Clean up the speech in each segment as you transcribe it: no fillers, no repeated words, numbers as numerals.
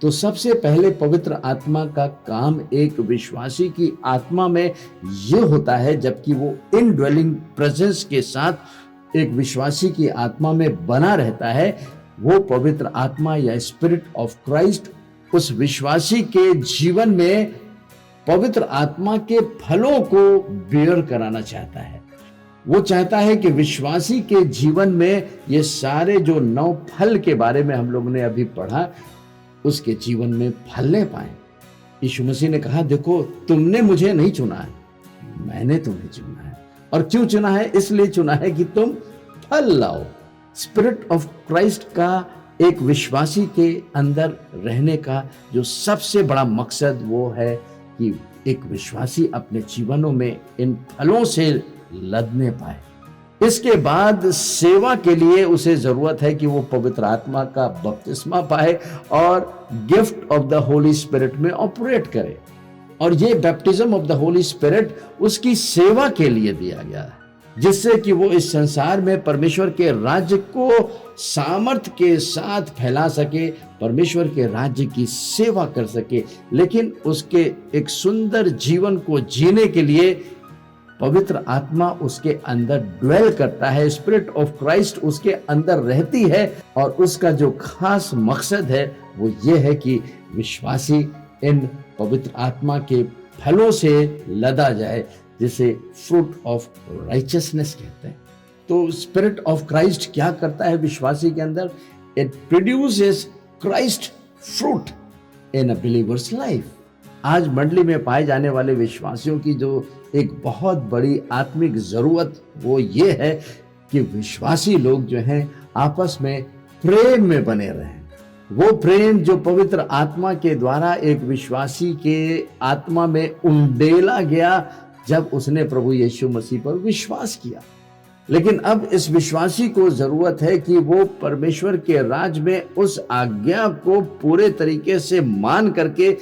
तो सबसे पहले पवित्र आत्मा का काम एक विश्वासी की आत्मा में ये होता है, जबकि वो इनड्वेलिंग प्रेजेंस के साथ एक विश्वासी की आत्मा में बना रहता है, वो पवित्र आत्मा या स्पिरिट ऑफ क्राइस्ट उस विश्वासी के जीवन में पवित्र आत्मा के फलों को बेयर कराना चाहता है। वो चाहता है कि विश्वासी के जीवन में ये सारे जो 9 फल के बारे में हम लोग ने अभी पढ़ा, उसके जीवन में फलने पाए। यीशु मसीह ने कहा, देखो तुमने मुझे नहीं चुना है, मैंने तुम्हें चुना है। और क्यों चुना है? इसलिए चुना है कि तुम फल लाओ। स्पिरिट ऑफ क्राइस्ट का एक विश्वासी के अंदर रहने का जो सबसे बड़ा मकसद वो है कि एक विश्वासी अपने जीवनों में इन फलों से लदने पाए। इसके बाद सेवा के लिए उसे जरूरत है कि वो पवित्र आत्मा का बपतिस्मा पाए और gift of the Holy spirit में ऑपरेट करे। और ये baptism of the Holy spirit उसकी सेवा के लिए दिया गया है, जिससे कि वो इस संसार में परमेश्वर के राज्य को सामर्थ्य के साथ फैला सके, परमेश्वर के राज्य की सेवा कर सके। लेकिन उसके एक सुंदर जीवन को जीने के लिए पवित्र आत्मा उसके अंदर ड्वेल करता है, स्पिरिट ऑफ क्राइस्ट उसके अंदर रहती है। और उसका जो खास मकसद है वो ये है कि विश्वासी इन पवित्र आत्मा के फलों से लदा जाए, जिसे फ्रूट ऑफ राइचियसनेस कहते हैं। तो स्पिरिट ऑफ क्राइस्ट क्या करता है विश्वासी के अंदर? It produces Christ fruit in a believers life. आज मंडली में पाए जाने वाले विश्वासियों की जो एक बहुत बड़ी आत्मिक जरूरत वो ये है कि विश्वासी लोग जो हैं आपस में प्रेम में बने रहें। वो प्रेम जो पवित्र आत्मा के द्वारा एक विश्वासी के आत्मा में उंडेला गया जब उसने प्रभु यीशु मसीह पर विश्वास किया। लेकिन अब इस विश्वासी को जरूरत है कि वो परमेश्वर के राज में उस आज्ञा को पूरे तरीके से मान करके,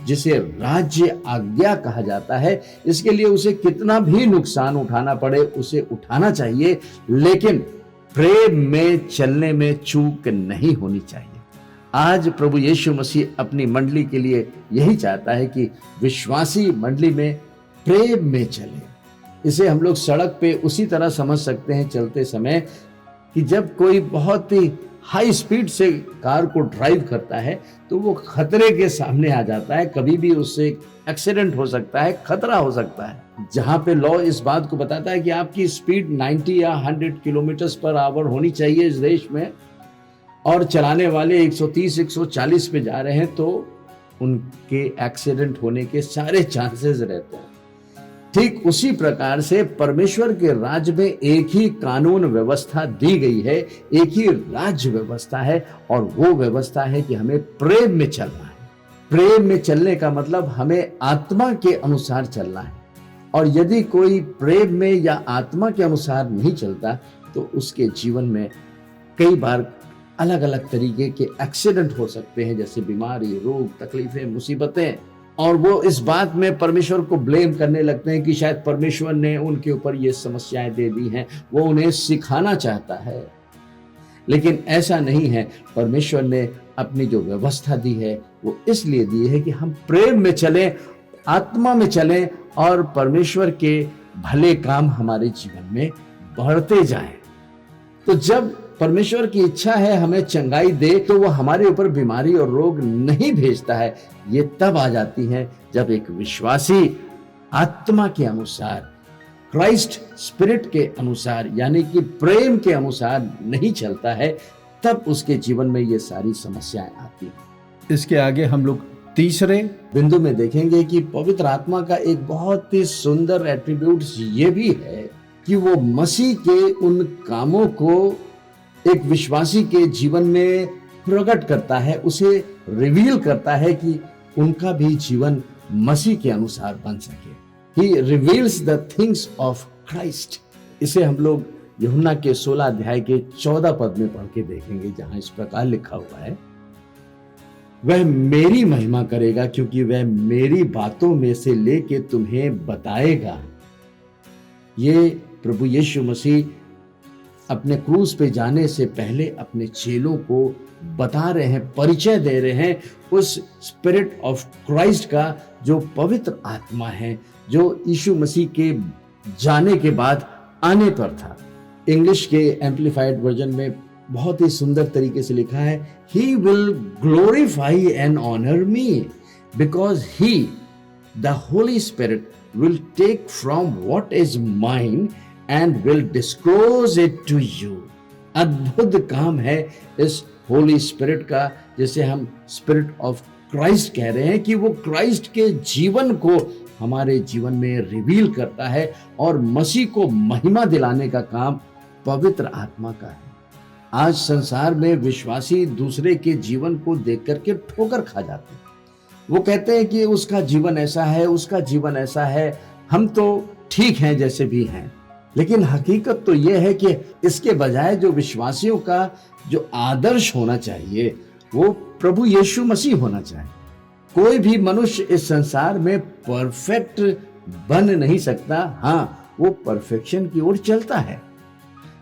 जिसे राज्य आज्ञा कहा जाता है, इसके लिए उसे कितना भी नुकसान उठाना पड़े उसे उठाना चाहिए, लेकिन प्रेम में चलने में चूक नहीं होनी चाहिए। आज प्रभु यीशु मसीह अपनी मंडली के लिए यही चाहता है कि विश्वासी मंडली में प्रेम में चले। इसे हम लोग सड़क पे उसी तरह समझ सकते हैं चलते समय कि जब कोई बहुत ही हाई स्पीड से कार को ड्राइव करता है तो वो खतरे के सामने आ जाता है, कभी भी उससे एक्सीडेंट हो सकता है, खतरा हो सकता है। जहां पे लॉ इस बात को बताता है कि आपकी स्पीड 90 या 100 किलोमीटर पर आवर होनी चाहिए इस देश में, और चलाने वाले 130 140 पे जा रहे हैं तो उनके एक्सीडेंट होने के सारे चांसेस रहते हैं। ठीक उसी प्रकार से परमेश्वर के राज्य में एक ही कानून व्यवस्था दी गई है, एक ही राज्य व्यवस्था है, और वो व्यवस्था है कि हमें प्रेम में चलना है। प्रेम में चलने का मतलब हमें आत्मा के अनुसार चलना है। और यदि कोई प्रेम में या आत्मा के अनुसार नहीं चलता तो उसके जीवन में कई बार अलग अलग तरीके के एक्सीडेंट हो सकते हैं, जैसे बीमारी, रोग, तकलीफें, मुसीबतें। और वो इस बात में परमेश्वर को ब्लेम करने लगते हैं कि शायद परमेश्वर ने उनके ऊपर ये समस्याएं दे दी हैं, वो उन्हें सिखाना चाहता है। लेकिन ऐसा नहीं है। परमेश्वर ने अपनी जो व्यवस्था दी है वो इसलिए दी है कि हम प्रेम में चलें, आत्मा में चलें, और परमेश्वर के भले काम हमारे जीवन में बढ़ते जाएं। तो जब परमेश्वर की इच्छा है हमें चंगाई दे तो वो हमारे ऊपर बीमारी और रोग नहीं भेजता है। ये तब आ जाती है जब एक विश्वासी आत्मा के अनुसार, क्राइस्ट स्पिरिट के अनुसार, यानी कि प्रेम के अनुसार नहीं चलता है, तब उसके जीवन में ये सारी समस्याएं आती हैं। इसके आगे हम लोग तीसरे बिंदु में देखेंगे कि पवित्र आत्मा का एक बहुत ही सुंदर एट्रीब्यूट ये भी है कि वो मसीह के उन कामों को एक विश्वासी के जीवन में प्रकट करता है, उसे रिवील करता है कि उनका भी जीवन मसीह के अनुसार बन सके। He reveals the things of Christ। इसे हम लोग यूहन्ना के 16 अध्याय के 14 पद में पढ़ के देखेंगे, जहां इस प्रकार लिखा हुआ है, वह मेरी महिमा करेगा क्योंकि वह मेरी बातों में से लेके तुम्हें बताएगा। ये प्रभु यीशु मसीह अपने क्रूस पे जाने से पहले अपने चेलों को बता रहे हैं, परिचय दे रहे हैं उस स्पिरिट ऑफ क्राइस्ट का, जो पवित्र आत्मा है, जो यीशु मसीह के जाने के बाद आने पर था। इंग्लिश के एम्पलीफाइड वर्जन में बहुत ही सुंदर तरीके से लिखा है, he will glorify and honour me because he the Holy Spirit will take from what is mine and will disclose it to you। अद्भुत काम है इस होली स्पिरिट का, जिसे हम स्पिरिट ऑफ क्राइस्ट कह रहे हैं, कि वो क्राइस्ट के जीवन को हमारे जीवन में रिवील करता है और मसीह को महिमा दिलाने का काम पवित्र आत्मा का है। आज संसार में विश्वासी दूसरे के जीवन को देख करके ठोकर खा जाते हैं। वो कहते हैं कि उसका जीवन ऐसा है, उसका जीवन ऐसा है, हम तो ठीक हैं जैसे भी हैं। लेकिन हकीकत तो ये है कि इसके बजाय जो विश्वासियों का जो आदर्श होना चाहिए वो प्रभु यीशु मसीह होना चाहिए। कोई भी मनुष्य इस संसार में परफेक्ट बन नहीं सकता। हाँ, वो परफेक्शन की ओर चलता है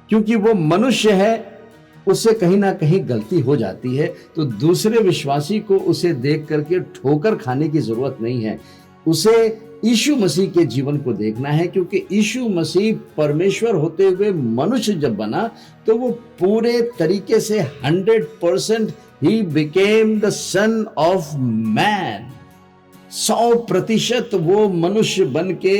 क्योंकि वो मनुष्य है, उससे कहीं ना कहीं गलती हो जाती है। तो दूसरे विश्वासी को उसे देख करके ठोकर खाने की जरूरत नहीं है, उसे यीशु मसीह के जीवन को देखना है, क्योंकि यीशु मसीह परमेश्वर होते हुए मनुष्य जब बना तो वो पूरे तरीके से 100% he became the son of man. 100% वो मनुष्य बन के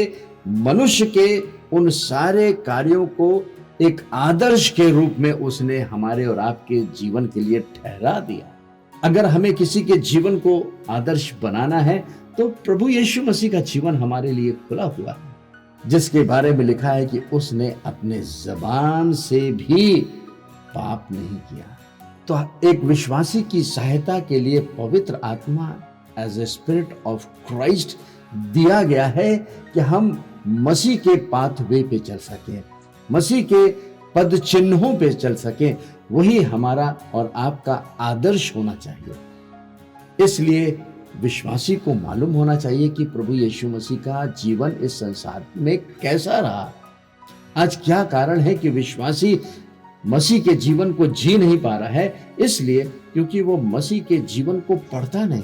मनुष्य के उन सारे कार्यों को एक आदर्श के रूप में उसने हमारे और आपके जीवन के लिए ठहरा दिया। अगर हमें किसी के जीवन को आदर्श बनाना है तो प्रभु यीशु मसीह का जीवन हमारे लिए खुला हुआ है, जिसके बारे में लिखा है कि उसने अपने जबान से भी पाप नहीं किया। तो एक विश्वासी की सहायता के लिए पवित्र आत्मा as a spirit of Christ दिया गया है कि हम मसीह के पाथवे पे चल सकें, मसीह के पद चिन्हों पे चल सकें। वही हमारा और आपका आदर्श होना चाहिए। इसलिए विश्वासी को मालूम होना चाहिए कि प्रभु यीशु मसीह का जीवन इस संसार में कैसा रहा। आज क्या कारण है कि विश्वासी मसीह के जीवन को जी नहीं पा रहा है? इसलिए क्योंकि वो मसीह के जीवन को पढ़ता नहीं।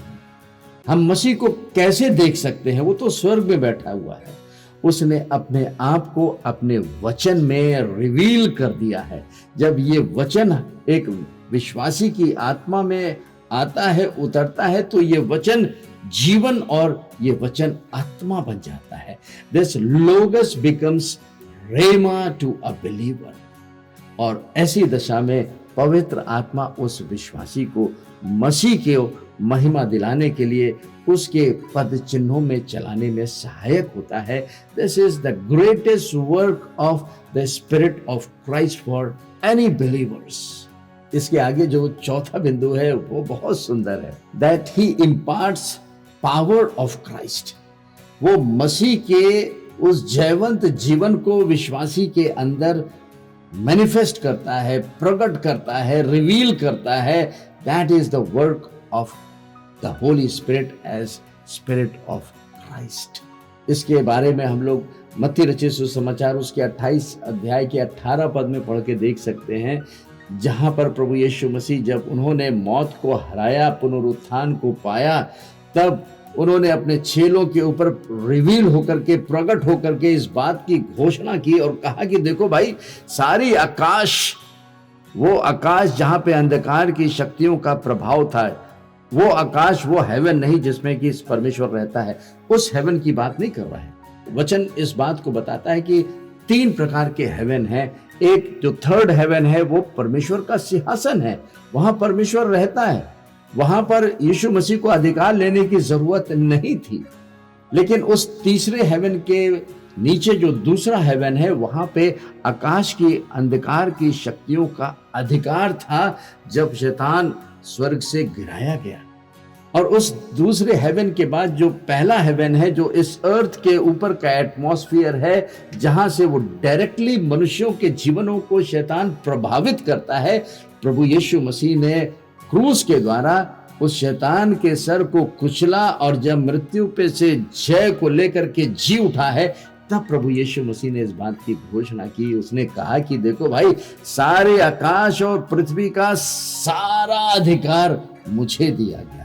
हम मसीह को कैसे देख सकते हैं? वो तो स्वर्ग में बैठा हुआ है, उसने अपने आप को अपने वचन में रिवील कर दिया है। जब ये वचन एक विश्वासी की आत्मा में आता है, उतरता है, तो ये वचन जीवन और ये वचन आत्मा बन जाता है। This logos becomes rhema to a believer. और ऐसी दशा में पवित्र आत्मा उस विश्वासी को मसीह के महिमा दिलाने के लिए उसके पद चिन्हों में चलाने में सहायक होता है। This is the greatest work of the spirit of Christ for any believers. इसके आगे जो चौथा बिंदु है वो बहुत सुंदर है, that he imparts power of Christ. वो मसीह के उस जयवंत जीवन को विश्वासी के अंदर मैनिफेस्ट करता है, प्रकट करता है, रिवील करता है। That is the work of the Holy Spirit as spirit of Christ. इसके बारे में हम लोग मत्ती रचित सुसमाचार उसके 28 अध्याय के 18 पद में पढ़ के देख सकते हैं, जहां पर प्रभु यीशु मसीह जब उन्होंने मौत को हराया, पुनरुत्थान को पाया, तब उन्होंने अपने चेलों के ऊपर रिवील होकर के, प्रकट होकर के इस बात की घोषणा की और कहा कि देखो भाई, सारी आकाश, वो आकाश जहां पे अंधकार की शक्तियों का प्रभाव था, वो आकाश, वो हेवन नहीं जिसमें कि परमेश्वर रहता है, उस हेवन की बात नहीं कर रहा है। वचन इस बात को बताता है कि 3 प्रकार के हेवन हैं। एक जो थर्ड हेवन है वो परमेश्वर का सिंहासन है, वहां परमेश्वर रहता है, वहां पर यीशु मसीह को अधिकार लेने की जरूरत नहीं थी। लेकिन उस तीसरे हेवन के नीचे जो दूसरा हेवन है, वहां पे आकाश की अंधकार की शक्तियों का अधिकार था जब शैतान स्वर्ग से गिराया गया। और उस दूसरे हेवन के बाद जो पहला हेवन है, जो इस अर्थ के ऊपर का एटमॉस्फेयर है, जहां से वो डायरेक्टली मनुष्यों के जीवनों को शैतान प्रभावित करता है, प्रभु यीशु मसीह ने क्रूस के द्वारा उस शैतान के सर को कुचला और जब मृत्यु पे से जय को लेकर के जी उठा है, तब प्रभु यीशु मसीह ने इस बात की घोषणा की। उसने कहा कि देखो भाई, सारे आकाश और पृथ्वी का सारा अधिकार मुझे दिया गया।